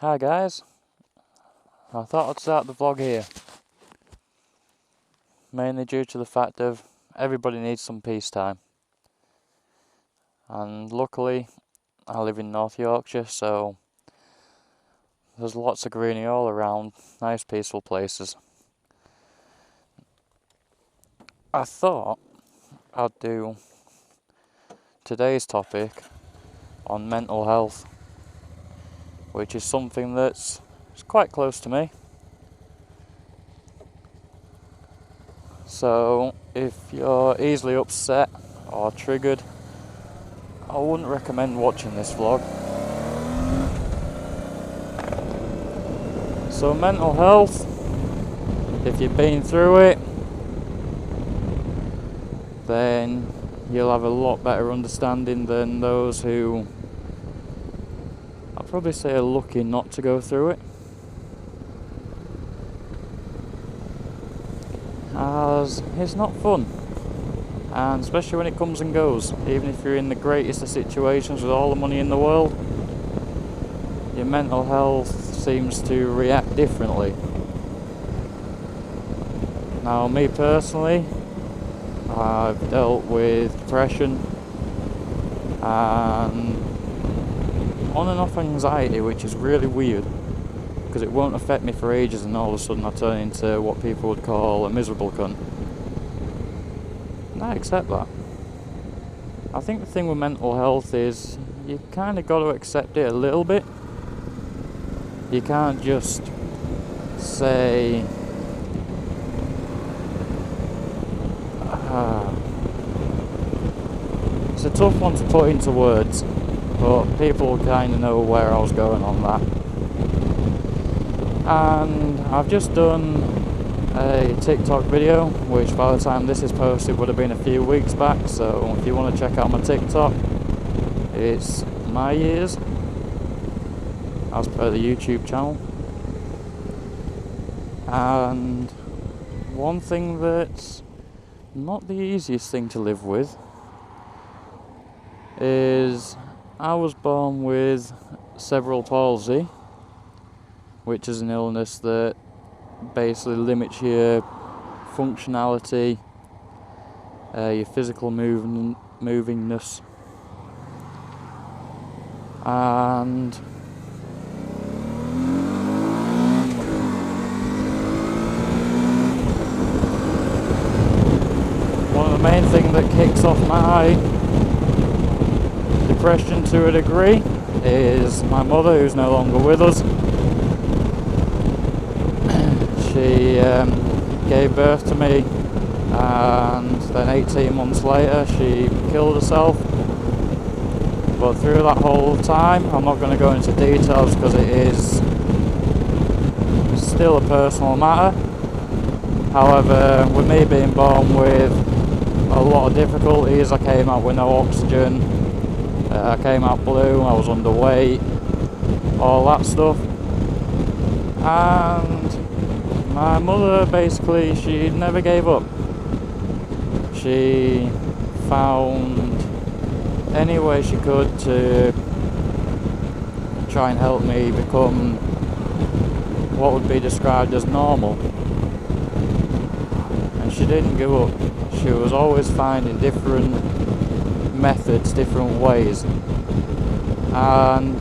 Hi guys, I thought I'd start the vlog here, mainly due to the fact of everybody needs some peace time, and luckily I live in North Yorkshire, so there's lots of greenery all around, nice peaceful places. I thought I'd do today's topic on mental health, which is something that's quite close to me. So if you're easily upset or triggered, I wouldn't recommend watching this vlog. So mental health, if you've been through it, then you'll have a lot better understanding than those who, I'd probably say, are lucky not to go through it. As it's not fun, and especially when it comes and goes. Even if you're in the greatest of situations with all the money in the world, your mental health seems to react differently. Now, me personally, I've dealt with depression and on and off anxiety, which is really weird because it won't affect me for ages and all of a sudden I turn into what people would call a miserable cunt. And I accept that. I think the thing with mental health is you kind of got to accept it a little bit. You can't just say it's a tough one to put into words, but people kind of know where I was going on that. And I've just done a TikTok video, which by the time this is posted would have been a few weeks back, so if you want to check out my TikTok, it's my years, as per the YouTube channel. And one thing that's not the easiest thing to live with is I was born with cerebral palsy, which is an illness that basically limits your functionality, your physical movingness, and one of the main things that kicks off my depression to a degree is my mother, who's no longer with us. She gave birth to me, and then 18 months later she killed herself. But through that whole time, I'm not going to go into details because it is still a personal matter. However, with me being born with a lot of difficulties, I came out with no oxygen, I came out blue, I was underweight, all that stuff. And my mother, basically, she never gave up. She found any way she could to try and help me become what would be described as normal. And she didn't give up. She was always finding different methods, different ways. And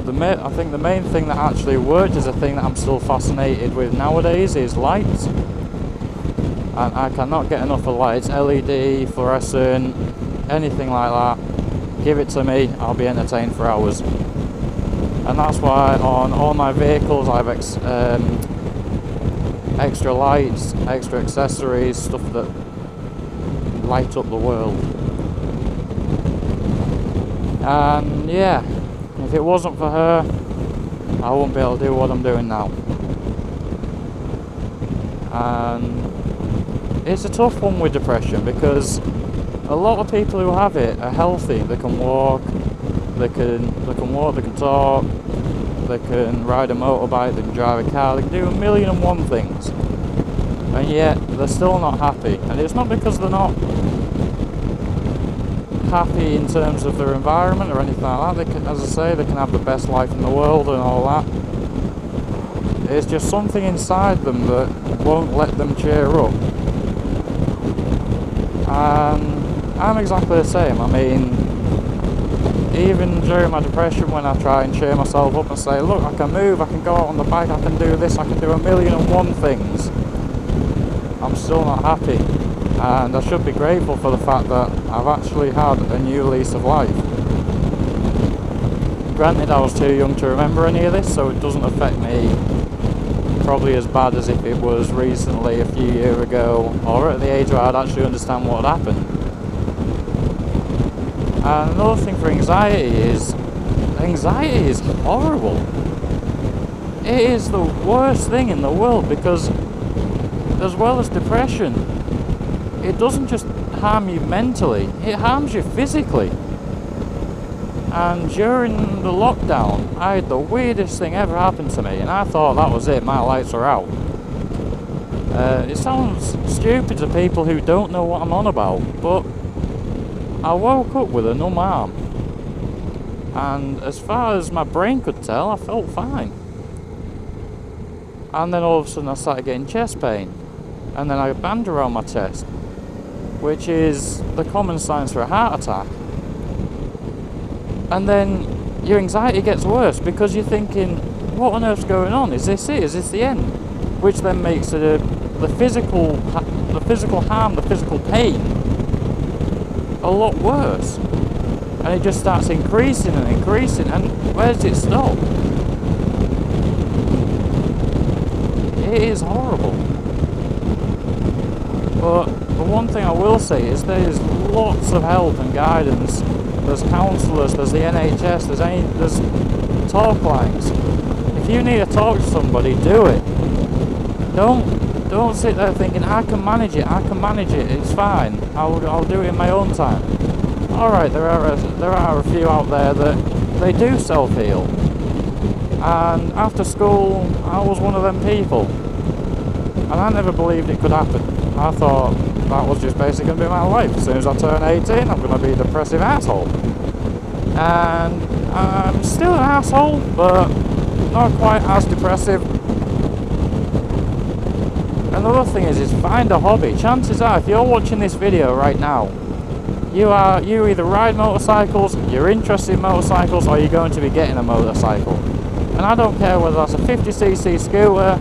I think the main thing that actually worked is a thing that I'm still fascinated with nowadays is lights. And I cannot get enough of lights, LED, fluorescent, anything like that. Give it to me, I'll be entertained for hours. And that's why on all my vehicles I have extra lights, extra accessories, stuff that light up the world. And yeah, if it wasn't for her, I wouldn't be able to do what I'm doing now. And it's a tough one with depression because a lot of people who have it are healthy. They can walk, they can talk, they can ride a motorbike, they can drive a car, they can do 1,000,001 things. And yet they're still not happy. And it's not because they're not happy in terms of their environment or anything like that. They can, as I say, they can have the best life in the world and all that. It's just something inside them that won't let them cheer up. And I'm exactly the same. I mean, even during my depression, when I try and cheer myself up and say, look, I can move, I can go out on the bike, I can do this, I can do 1,000,001 things, I'm still not happy. And I should be grateful for the fact that I've actually had a new lease of life. Granted, I was too young to remember any of this, so it doesn't affect me probably as bad as if it was recently, a few years ago, or at the age where I'd actually understand what had happened. And another thing for anxiety is horrible. It is the worst thing in the world, because as well as depression, it doesn't just harm you mentally, it harms you physically. And during the lockdown, I had the weirdest thing ever happen to me, and I thought that was it, my lights are out. It sounds stupid to people who don't know what I'm on about, but I woke up with a numb arm. And as far as my brain could tell, I felt fine. And then all of a sudden I started getting chest pain. And then I had a band around my chest, which is the common signs for a heart attack. And then your anxiety gets worse because you're thinking, what on earth's going on? Is this it? Is this the end? Which then makes the physical harm, the physical pain, a lot worse. And it just starts increasing and increasing, and where does it stop? It is horrible. But the one thing I will say is there's lots of help and guidance. There's counsellors, there's the NHS, there's talk lines. If you need to talk to somebody, do it. Don't sit there thinking, I can manage it, it's fine, I'll do it in my own time. Alright, there are a few out there that they do self-heal. And after school, I was one of them people. And I never believed it could happen. I thought that was just basically going to be my life. As soon as I turn 18, I'm going to be a depressive asshole. And I'm still an asshole, but not quite as depressive. Another thing is find a hobby. Chances are, if you're watching this video right now, you either ride motorcycles, you're interested in motorcycles, or you're going to be getting a motorcycle. And I don't care whether that's a 50cc scooter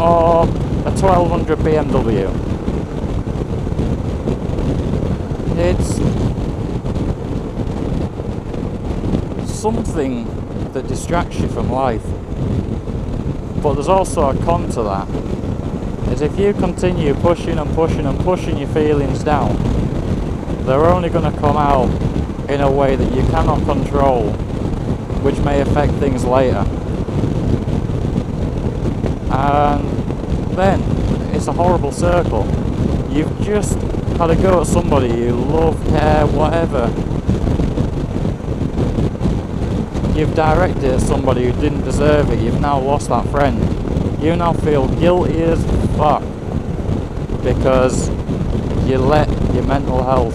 or a 1200 BMW. It's something that distracts you from life. But there's also a con to that. Is if you continue pushing and pushing and pushing your feelings down, they're only going to come out in a way that you cannot control, which may affect things later. And then it's a horrible circle. You've just had a go at somebody you love, care, whatever. You've directed at somebody who didn't deserve it. You've now lost that friend. You now feel guilty as fuck because you let your mental health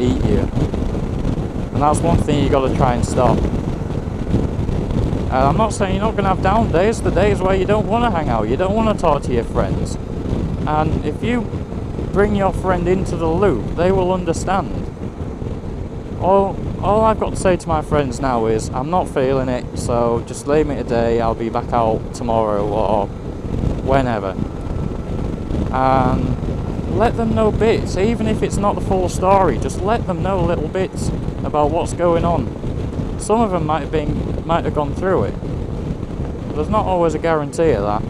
eat you. And that's one thing you got to try and stop. And I'm not saying you're not going to have down days, the days where you don't want to hang out, you don't want to talk to your friends. And if you bring your friend into the loop, they will understand. All I've got to say to my friends now is, I'm not feeling it, so just leave me today, I'll be back out tomorrow or whenever. And let them know bits, even if it's not the full story, just let them know little bits about what's going on. Some of them might have gone through it, but there's not always a guarantee of that.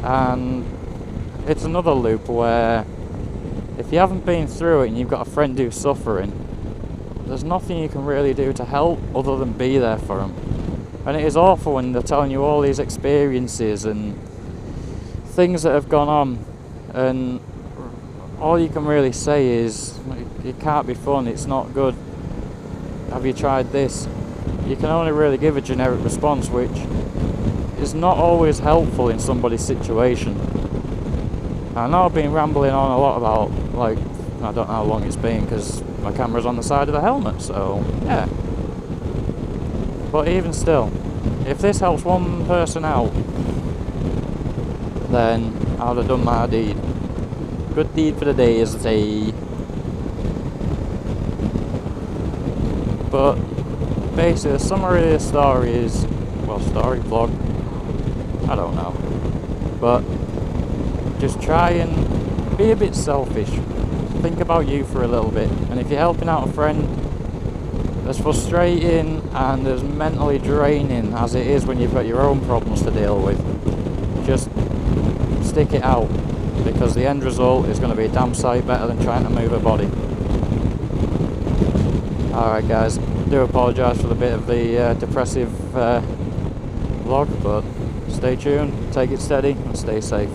And it's another loop where if you haven't been through it and you've got a friend who's suffering, there's nothing you can really do to help other than be there for them. And it is awful when they're telling you all these experiences and things that have gone on, and all you can really say is, it can't be fun, it's not good, have you tried this? You can only really give a generic response, which is not always helpful in somebody's situation. I know I've been rambling on a lot about, like, I don't know how long it's been, because my camera's on the side of the helmet, so yeah. But even still, if this helps one person out, then I'd have done my deed. Good deed for the day, as they say. But basically, the summary of the story is, well, story vlog, I don't know. But just try and be a bit selfish. Think about you for a little bit. And if you're helping out a friend, as frustrating and as mentally draining as it is when you've got your own problems to deal with, just stick it out, because the end result is going to be a damn sight better than trying to move a body. Alright guys, I do apologise for the bit of the depressive vlog, but stay tuned, take it steady and stay safe.